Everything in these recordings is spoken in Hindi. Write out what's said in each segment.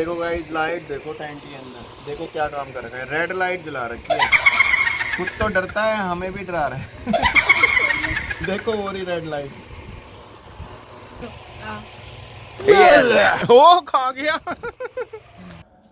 देखो गाइस लाइट देखो टेंट के अंदर, देखो क्या काम कर रखा है, रेड लाइट जला रखी है। खुद तो डरता है, हमें भी डरा रहा है। देखो वो रही रेड लाइट। ओ खा गया।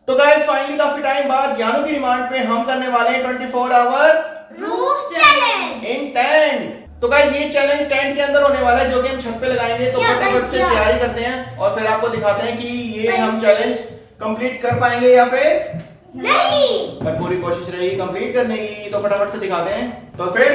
तो गाइस फाइनली काफी टाइम बाद यानू की डिमांड पे हम करने वाले हैं 24 hour roof challenge in tent. तो गाइस ये चैलेंज टेंट के अंदर होने वाला है, जो कि हम छत पे लगाएंगे। तो फटाफट से तैयारी करते हैं और फिर आपको दिखाते हैं कि ये हम चैलेंज कंप्लीट कर पाएंगे या फिर नहीं। पर पूरी कोशिश रहेगी कंप्लीट करने की। तो फटाफट से दिखाते हैं, तो फिर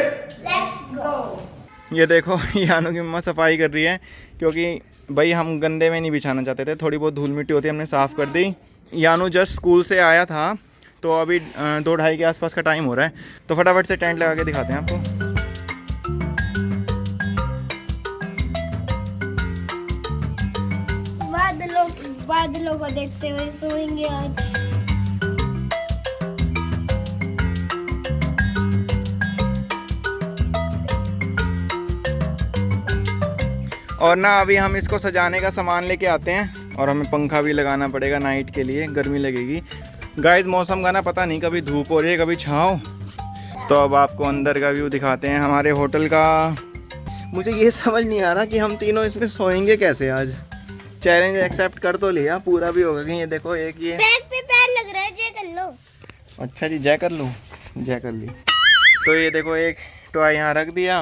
लेट्स गो। ये देखो यानू की मम्मा सफाई कर रही है, क्योंकि भाई हम गंदे में नहीं बिछाना चाहते थे, थोड़ी बहुत धूल मिट्टी होती है, हमने साफ़ कर दी। यानू जस्ट स्कूल से आया था, तो अभी 2-2:30 के आसपास का टाइम हो रहा है। तो फटाफट से टेंट लगा के दिखाते हैं आपको। बादलों को देखते हुए सोएंगे आज। और ना अभी हम इसको सजाने का सामान लेके आते हैं, और हमें पंखा भी लगाना पड़ेगा नाइट के लिए, गर्मी लगेगी। गाइस मौसम का ना पता नहीं, कभी धूप हो रही है कभी छाँव। तो अब आपको अंदर का व्यू दिखाते हैं हमारे होटल का। मुझे ये समझ नहीं आ रहा कि हम तीनों इसमें सोएंगे कैसे आज। चैलेंज एक्सेप्ट कर तो लिया, पूरा भी होगा कि ये देखो एक ये पैर पे पैर लग रहा है, जय कर लो। अच्छा जी जय कर लूँ, जय कर ली। तो ये देखो एक टॉय यहाँ रख दिया,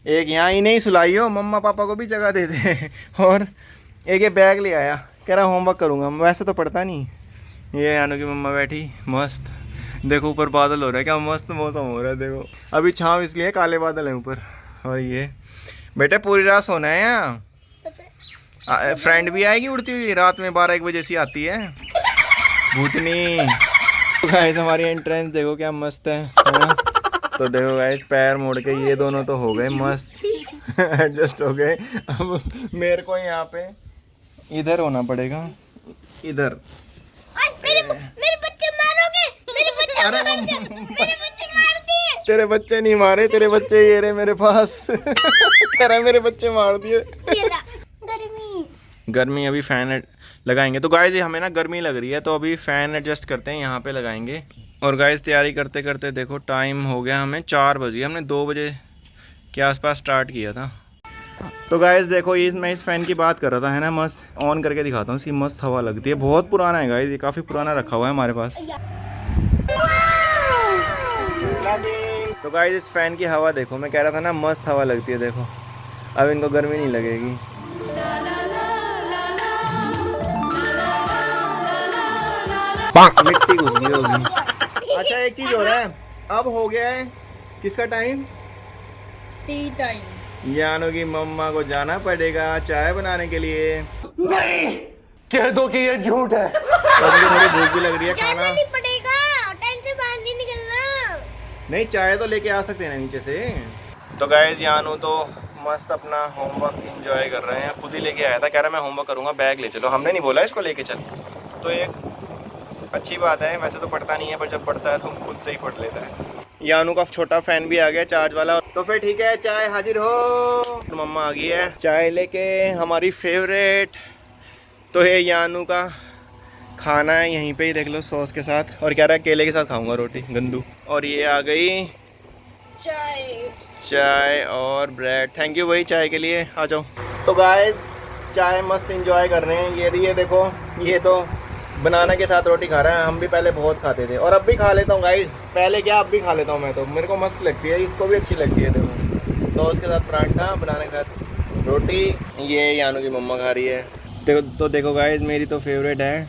एक यहाँ ही नहीं सुलाई हो, मम्मा पापा को भी जगह दे दे। और एक ये बैग ले आया, कह रहा होमवर्क करूँगा, वैसे तो पढ़ता नहीं। ये यानू की मम्मा बैठी मस्त, देखो ऊपर बादल हो रहा है, क्या मस्त मौसम हो रहा है। देखो अभी छाँव इसलिए काले बादल हैं ऊपर। और ये बेटे पूरी रात सोना है यहाँ। फ्रेंड भी आएगी उड़ती हुई रात में, 12-1 बजे से आती है भूतनी। तो गाइस हमारी एंट्रेंस देखो क्या मस्त है ना? तो देखो गाइस पैर मोड़ के ये दोनों तो हो गए मस्त एडजस्ट हो गए। अब मेरे को यहाँ पे इधर होना पड़ेगा, इधर। मेरे बच्चे मारोगे, मेरे बच्चे मारोगे, मेरे बच्चे मार दिए। तेरे बच्चे नहीं मारे, तेरे बच्चे ये रहे मेरे पास। कह रहा है मेरे बच्चे मार दिए। गर्मी अभी फैन लगाएंगे। तो गाइस हमें ना गर्मी लग रही है, तो अभी फ़ैन एडजस्ट करते हैं, यहाँ पे लगाएंगे। और गाइस तैयारी करते करते देखो टाइम हो गया, हमें 4 बज गए, हमने 2 बजे के आसपास स्टार्ट किया था। तो गाइस देखो ये मैं इस फ़ैन की बात कर रहा था, है ना, मस्त ऑन करके दिखाता हूँ, इसकी मस्त हवा लगती है। बहुत पुराना है गाइस, ये काफ़ी पुराना रखा हुआ है हमारे पास। तो गाइस इस फ़ैन की हवा देखो, मैं कह रहा था ना मस्त हवा लगती है। देखो अब इनको गर्मी नहीं लगेगी। मिट्टी घुस गई होगी। अच्छा एक चीज हो रहा है, अब हो गया है किसका टाइम? T time. यानू की मम्मा को जाना पड़ेगा चाय बनाने के लिए। नहीं कह दो कि ये झूठ है। थोड़ी भूख भी लग रही है, खाना नहीं पड़ेगा, टेंट से बाहर नहीं निकलना। नहीं, चाय तो लेके आ सकते हैं ना नीचे से। तो गाइस यानू तो मस्त अपना होमवर्क एंजॉय कर रहे हैं, खुद ही लेके आया था, कह रहा मैं होमवर्क करूंगा, बैग ले चलो। हमने नहीं बोला इसको लेके चल, तो एक अच्छी बात है। वैसे तो पढ़ता नहीं है, पर जब पढ़ता है तो खुद से ही पढ़ लेता है। यानू का छोटा फैन भी आ गया चार्ज वाला। तो फिर ठीक है, चाय हाजिर हो। मम्मा आ गई है चाय लेके, हमारी फेवरेट। तो ये यानू का खाना है, यहीं पे ही देख लो सॉस के साथ, और कह रहा है केले के साथ खाऊंगा रोटी गंदू। और ये आ गई चाय और ब्रेड। थैंक यू भाई चाय के लिए, आ जाओ। तो गाइस चाय मस्त इंजॉय कर रहे हैं। ये देखो, ये तो बनाना के साथ रोटी खा रहे हैं। हम भी पहले बहुत खाते थे और अब भी खा लेता हूँ गाइस, पहले क्या अब भी खा लेता हूँ मैं। तो मेरे को मस्त लगती है, इसको भी अच्छी लगती है। देखो सॉस के साथ परांठा, बनाने के साथ रोटी। ये यानू की मम्मा खा रही है। देखो गाइस मेरी तो फेवरेट है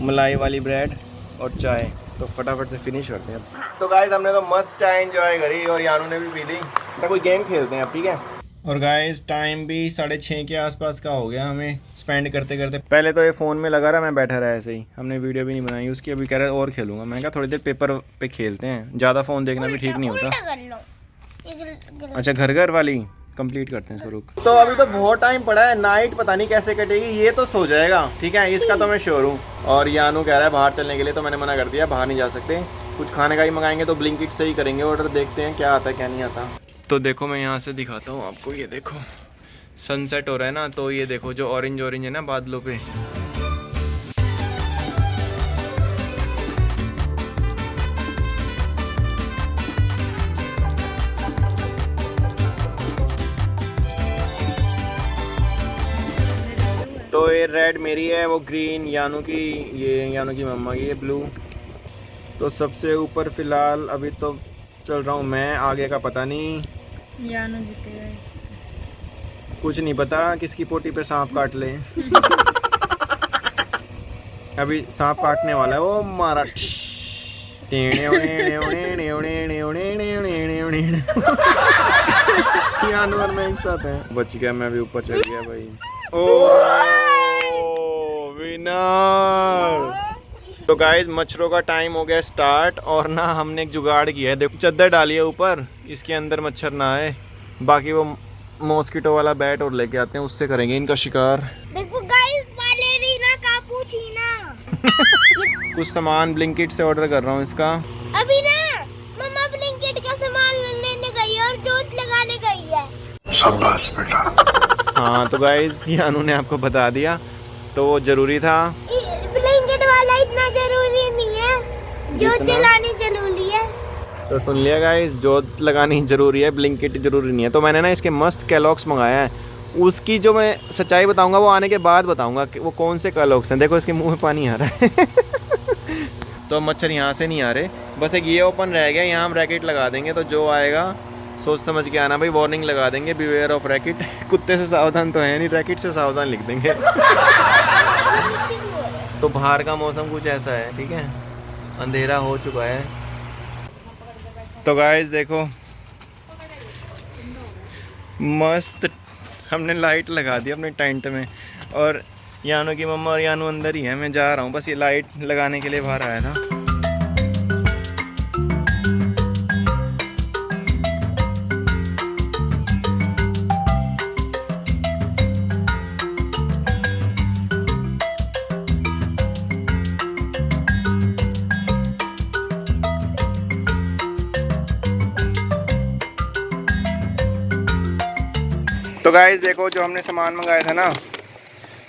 मलाई वाली ब्रेड और चाय। तो फटाफट से फिनिश करते हैं। तो गाइस हमने तो मस्त चाय एंजॉय करी और यानू ने भी पी ली। तो कोई गेम खेलते हैं अब, ठीक है। और गाइस टाइम भी 6:30 के आसपास का हो गया हमें स्पेंड करते करते। पहले तो ये फ़ोन में लगा रहा, मैं बैठा रहा ऐसे ही, हमने वीडियो भी नहीं बनाई उसकी। अभी कह रहा है और खेलूंगा, मैंने कहा थोड़ी देर पेपर पे खेलते हैं, ज़्यादा फ़ोन देखना भी ठीक नहीं होता। अच्छा घर वाली कंप्लीट करते हैं इसको, रुक। तो अभी तो बहुत टाइम पड़ा है, नाइट पता नहीं कैसे कटेगी। ये तो सो जाएगा, ठीक है, इसका तो मैं श्योर हूँ। और यानू कह रहा है बाहर चलने के लिए, तो मैंने मना कर दिया, बाहर नहीं जा सकते। कुछ खाने का ही मंगाएंगे तो ब्लिंकिट से ही करेंगे ऑर्डर, देखते हैं क्या आता है क्या नहीं आता। तो देखो मैं यहाँ से दिखाता हूँ आपको, ये देखो सनसेट हो रहा है ना, तो ये देखो जो ऑरेंज है ना बादलों पे, तो ये रेड मेरी है, वो ग्रीन यानू की, ये यानू की मम्मा की, ये ब्लू। तो सबसे ऊपर फ़िलहाल अभी तो चल रहा हूँ मैं, आगे का पता नहीं। यानू जीतेगा। कुछ नहीं पता किसकी पोटी पे सांप काट ले। अभी सांप काटने वाला है वो मारा। यानू और मैं एक साथ हैं। बच गया, मैं भी ऊपर चढ़ गया भाई। ओ विनर। तो गाइस मच्छरों का टाइम हो गया स्टार्ट, और ना हमने एक जुगाड़ किया है। देखो चादर डाली है ऊपर, इसके अंदर मच्छर ना आए। बाकी वो मॉस्किटो वाला बैट और लेके आते हैं, उससे करेंगे इनका शिकार। देखो गाइस, बालेरीना कैपुचिनो। कुछ सामान ब्लिंकिट से ऑर्डर कर रहा हूँ इसका। अभी ना मम्मा ब्लिंकिट का सामान लेने गई है और जोत लगाने गई है। शाबाश बेटा। हाँ तो गाइस यानू ने आपको बता दिया, तो वो जरूरी था। ब्लिंकिट वाला इतना जरूरी नहीं है, जोत जलानी जरूरी है। तो सुन लिया गाइस, जोत लगानी जरूरी है, ब्लिंकिट जरूरी नहीं है। तो मैंने ना इसके मस्त कैलॉग्स मंगाया है, उसकी जो मैं सच्चाई बताऊंगा वो आने के बाद बताऊंगा कि वो कौन से कैलॉग्स हैं। देखो इसके मुंह में पानी आ रहा है। तो मच्छर यहाँ से नहीं आ रहे, बस एक ये ओपन रह गया, यहाँ हम रैकेट लगा देंगे। तो जो आएगा सोच समझ के आना भाई, वार्निंग लगा देंगे, बिवेयर ऑफ रैकेट। कुत्ते से सावधान तो है नहीं, रैकेट से सावधान लिख देंगे। तो बाहर का मौसम कुछ ऐसा है, ठीक है, अंधेरा हो चुका है। तो गाइस देखो मस्त हमने लाइट लगा दी अपने टेंट में, और यानू की मम्मा और यानू अंदर ही है, मैं जा रहा हूँ बस ये लाइट लगाने के लिए बाहर आया था। तो गाइस देखो जो हमने सामान मंगाया था ना,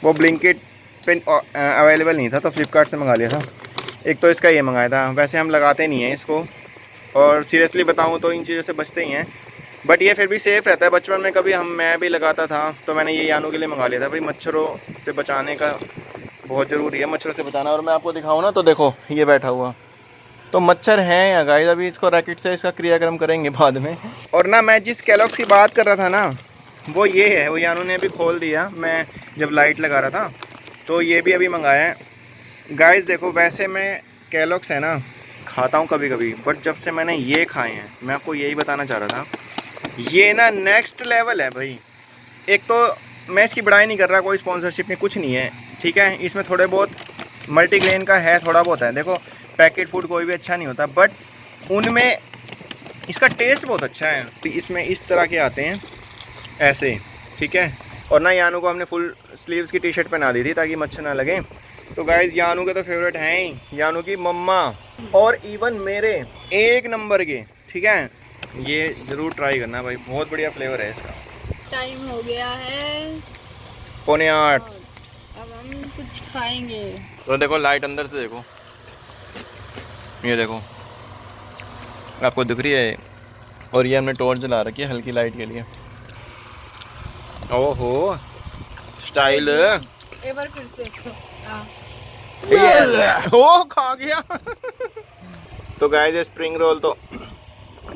वो ब्लिंकिट पे अवेलेबल नहीं था, तो फ्लिपकार्ट से मंगा लिया था। एक तो इसका ये मंगाया था, वैसे हम लगाते नहीं हैं इसको, और सीरियसली बताऊं तो इन चीज़ों से बचते ही हैं, बट ये फिर भी सेफ़ रहता है। बचपन में कभी मैं भी लगाता था, तो मैंने ये यानू के लिए मंगा लिया था भाई। मच्छरों से बचाने का बहुत ज़रूरी है, मच्छरों से बचाना। और मैं आपको दिखाऊँ ना, तो देखो ये बैठा हुआ, तो मच्छर हैं या गाइस। अभी इसको रैकेट से इसका क्रियाक्रम करेंगे बाद में। और ना मैं जिस कैलॉग्स की बात कर रहा था ना, वो ये है, वो यानू ने अभी खोल दिया, मैं जब लाइट लगा रहा था, तो ये भी अभी मंगाया है। गाइस देखो वैसे मैं कैलॉग्स है ना खाता हूँ कभी कभी, बट जब से मैंने ये खाए हैं, मैं आपको यही बताना चाह रहा था, ये ना नेक्स्ट लेवल है भाई। एक तो मैं इसकी बड़ाई नहीं कर रहा, कोई स्पॉन्सरशिप नहीं, कुछ नहीं है, ठीक है। इसमें थोड़े बहुत मल्टीग्रेन का है, थोड़ा बहुत है। देखो पैकेट फूड कोई भी अच्छा नहीं होता, बट उनमें इसका टेस्ट बहुत अच्छा है। इसमें इस तरह के आते हैं ऐसे, ठीक है। और ना यानू को हमने फुल स्लीव्स की टी शर्ट पहना दी थी ताकि मच्छर ना लगे। तो गाइज यानू के तो फेवरेट हैं ही, यानू की मम्मा और इवन मेरे एक नंबर के, ठीक है। ये ज़रूर ट्राई करना भाई, बहुत बढ़िया फ्लेवर है इसका। टाइम हो गया है 7:45। अब हम कुछ खाएंगे। तो देखो लाइट अंदर से देखो, ये देखो आपको दिख रही है, और ये हमने टॉर्च जला रखी है हल्की लाइट के लिए। ओहो स्टाइल, एक बार फिर से ओ खा गया। तो गाइस ये स्प्रिंग रोल तो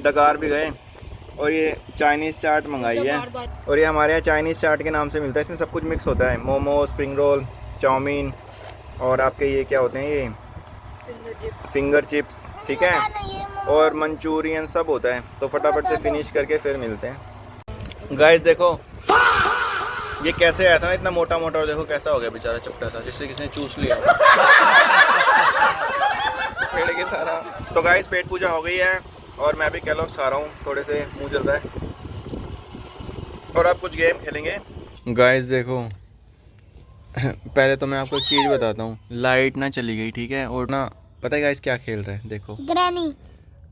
डकार भी गए, और ये चाइनीज़ चाट मंगाई है, और ये हमारे यहाँ चाइनीज़ चाट के नाम से मिलता है। इसमें सब कुछ मिक्स होता है, मोमो, स्प्रिंग रोल, चाउमीन, और आपके ये क्या होते हैं, ये फिंगर चिप्स, ठीक है, और मंचूरियन सब होता है। तो फटाफट से फिनिश करके फिर मिलते हैं। गाइस देखो ये कैसे आया था ना इतना मोटा मोटा, और देखो कैसा हो गया बेचारा चपटा सा, जिससे किसी ने चूस लिया पेड़ के सारा। तो गाइस पेट पूजा हो गई है, और मैं भी कैलॉग्स खा रहा हूँ, थोड़े से मुंह जल रहा है, और आप कुछ गेम खेलेंगे। गाइस देखो पहले तो मैं आपको एक चीज़ बताता हूँ, लाइट ना चली गई, ठीक है। और ना पता है गाइस क्या खेल रहा है, देखो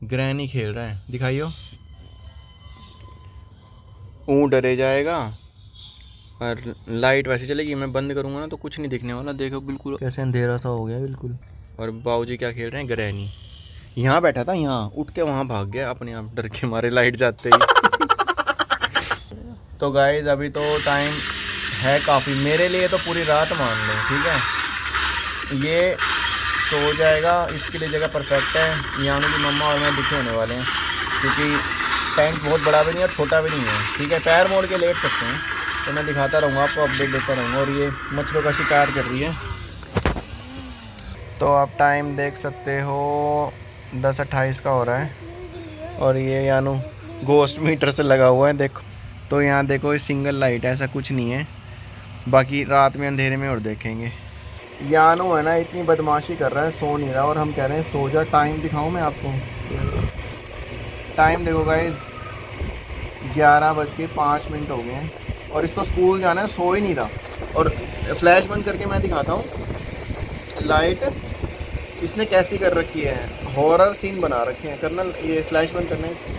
ग्रैनी खेल रहा है, दिखाइयो। ऊँ डरे जाएगा, और लाइट वैसे चलेगी, मैं बंद करूँगा ना तो कुछ नहीं दिखने वाला। देखो बिल्कुल कैसे अंधेरा सा हो गया बिल्कुल। और बाबूजी क्या खेल रहे हैं, ग्रैनी। यहाँ बैठा था, यहाँ उठ के वहाँ भाग गया अपने आप, डर के मारे लाइट जाते ही। तो गाइज अभी तो टाइम है काफ़ी, मेरे लिए तो पूरी रात मान लो, ठीक है। ये सो जाएगा, इसके लिए जगह परफेक्ट है। यानी कि मम्मा और मैं दुखी होने वाले हैं क्योंकि टेंट बहुत बड़ा भी नहीं है, छोटा भी नहीं है, ठीक है। पैर मोड़ के लेट सकते हैं, तो मैं दिखाता रहूँगा आपको, अपडेट देता रहूँगा। और ये मच्छरों का शिकार कर रही है। तो आप टाइम देख सकते हो 10:28 का हो रहा है और ये यानू गोस्ट मीटर से लगा हुआ है, देखो। तो यहाँ देखो ये सिंगल लाइट है, ऐसा कुछ नहीं है। बाकी रात में अंधेरे में और देखेंगे। यानू है ना इतनी बदमाशी कर रहा है, सो नहीं रहा, और हम कह रहे हैं सो जा। टाइम दिखाऊं मैं आपको, टाइम देखो गाइस, 11:05 हो गए हैं और इसको स्कूल जाना है, सो ही नहीं रहा। और फ्लैश बंद करके मैं दिखाता हूँ लाइट इसने कैसी कर रखी है, हॉरर सीन बना रखे हैं। करना ये फ्लैश बंद करना है इसको।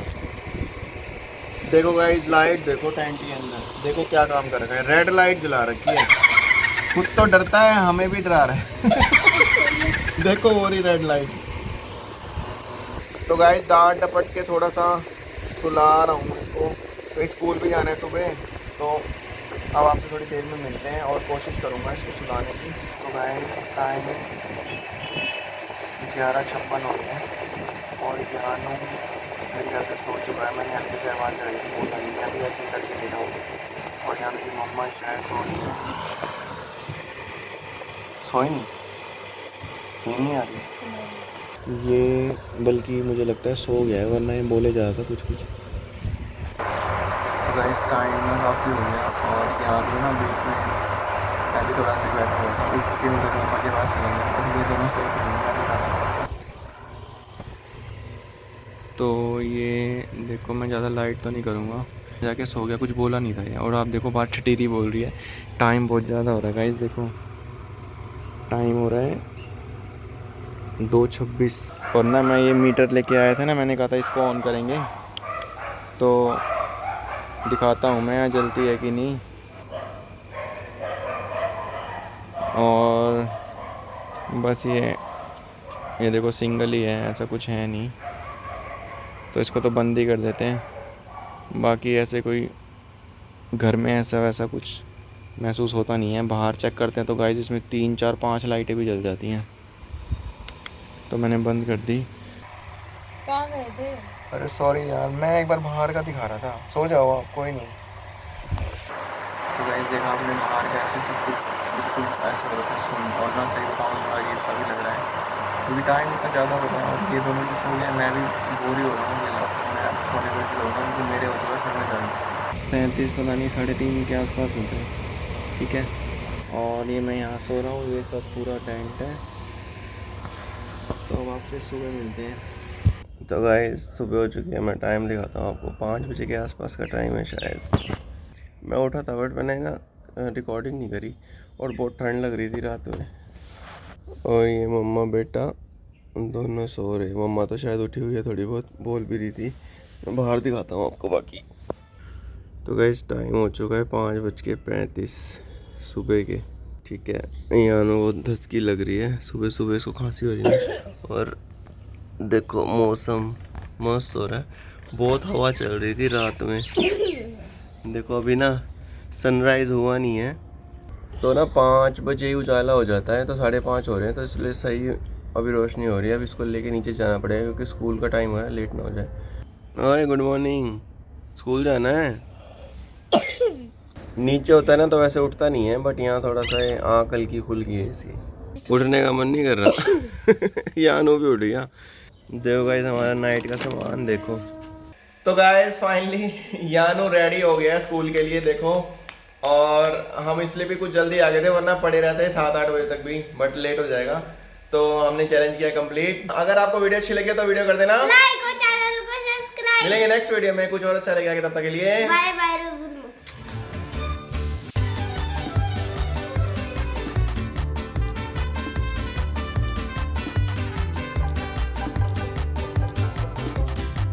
देखो गाइस लाइट देखो, टेंट के अंदर देखो क्या काम कर रखा है, रेड लाइट जला रखी है। खुद तो डरता है, हमें भी डरा रहा है। देखो वो रही रेड लाइट। तो गाइस डांट डपट के थोड़ा सा सुला रहा हूँ इसको, तो स्कूल भी जाना है सुबह। तो अब आपसे थोड़ी देर में मिलते हैं और कोशिश करूँगा इसको सुलाने की। तो गाइस टाइम 11:56 हो गया और यानू मेरे घर पे सो चुका है। मैंने हल्की से आवाज़ लगाई थी, बोला नहीं, मैं भी ऐसे ही करके ले रहा हूँ। और यानू की मम्मा शायद सो नहीं है, सोई नहीं, नींद नहीं आ रही ये, बल्कि मुझे लगता है सो गया है, वरना ये बोले जा रहा था कुछ। गाइस टाइम काफ़ी हो गया और यहाँ पे ना बीच में मैं भी थोड़ा सा बैठा हुआ था, उठ के मेरे पापा के पास चला गया, तो ये दोनों सो चुके हैं। तो ये देखो मैं ज़्यादा लाइट तो नहीं करूँगा, जाके सो गया, कुछ बोला नहीं था ये। और आप देखो बात ठठीरी बोल रही है, टाइम बहुत ज़्यादा हो रहा है गाइस। देखो टाइम हो रहा है 2:26 और ना मैं ये मीटर लेके आया था ना, मैंने कहा था इसको ऑन करेंगे तो दिखाता हूँ मैं जलती है कि नहीं। और बस ये देखो सिंगल ही है, ऐसा कुछ है नहीं, तो इसको तो बंद ही कर देते हैं। बाकी ऐसे कोई घर में ऐसा वैसा कुछ महसूस होता नहीं है। बाहर चेक करते हैं तो गाइस इसमें 3 4 5 लाइटें भी जल जाती हैं, तो मैंने बंद कर दी। कहाँ गए थे? अरे सॉरी यार, मैं एक बार बाहर का दिखा रहा था, सो जाओ आप, कोई नहीं। तो गाइस देखा आपने बाहर का ऐसे सब कुछ बिल्कुल ऐसा लग रहा है सुन, और ना सही बताऊँ अजीब सा भी लग रहा है क्योंकि टाइम इतना ज़्यादा हो रहा है और ये दोनों भी सो गए, मैं भी बोर ही हो रहा हूँ। मैं सोने को चलूँगा क्योंकि मेरे हो चुका है समय जाना 37 पता नहीं 3:30 के आसपास होते हैं, ठीक है। और ये मैं यहाँ सो रहा हूँ, ये सब पूरा टेंट है। तो अब आपसे सुबह मिलते हैं। तो गाइस सुबह हो चुकी है, मैं टाइम दिखाता हूँ आपको, 5 बजे के आसपास का टाइम है शायद। मैं उठा था बट मैंने ना रिकॉर्डिंग नहीं करी और बहुत ठंड लग रही थी रात में। और ये मम्मा बेटा दोनों सो रहे, मम्मा तो शायद उठी हुई है, थोड़ी बहुत बोल भी रही थी। मैं बाहर दिखाता हूँ आपको बाकी। तो गाइस टाइम हो चुका है 5:35 सुबह के, ठीक है। यहाँ वो धसकी लग रही है, सुबह सुबह इसको खांसी हो रही है। और देखो मौसम मस्त हो रहा है, बहुत हवा चल रही थी रात में। देखो अभी ना सनराइज़ हुआ नहीं है, तो ना 5 बजे ही उजाला हो जाता है, तो 5:30 हो रहे हैं, तो इसलिए सही अभी रोशनी हो रही है। अब इसको लेके नीचे जाना पड़ेगा क्योंकि स्कूल का टाइम हो रहा है, लेट ना हो जाए। ओए गुड मॉर्निंग, स्कूल जाना है? नीचे होता है ना तो वैसे उठता नहीं है, बट यहाँ थोड़ा सा आँख हल्की खुल गई है इसकी, उठने का मन नहीं कर रहा। यानू भी उठ गया। देखो गाइस हमारा नाइट का सामान देखो। तो गाइस फाइनली यानू रेडी हो गया स्कूल के लिए, देखो। और हम इसलिए भी कुछ जल्दी आ गए थे, वरना पड़े रहते 7-8 बजे तक भी, बट लेट हो जाएगा। तो हमने चैलेंज किया कंप्लीट। अगर आपको वीडियो अच्छी लगी तो वीडियो कर देना लाइक और चैनल को सब्सक्राइब। मिलेंगे नेक्स्ट वीडियो में कुछ और अच्छा लगेगा, तब तक के लिए बाय बाय।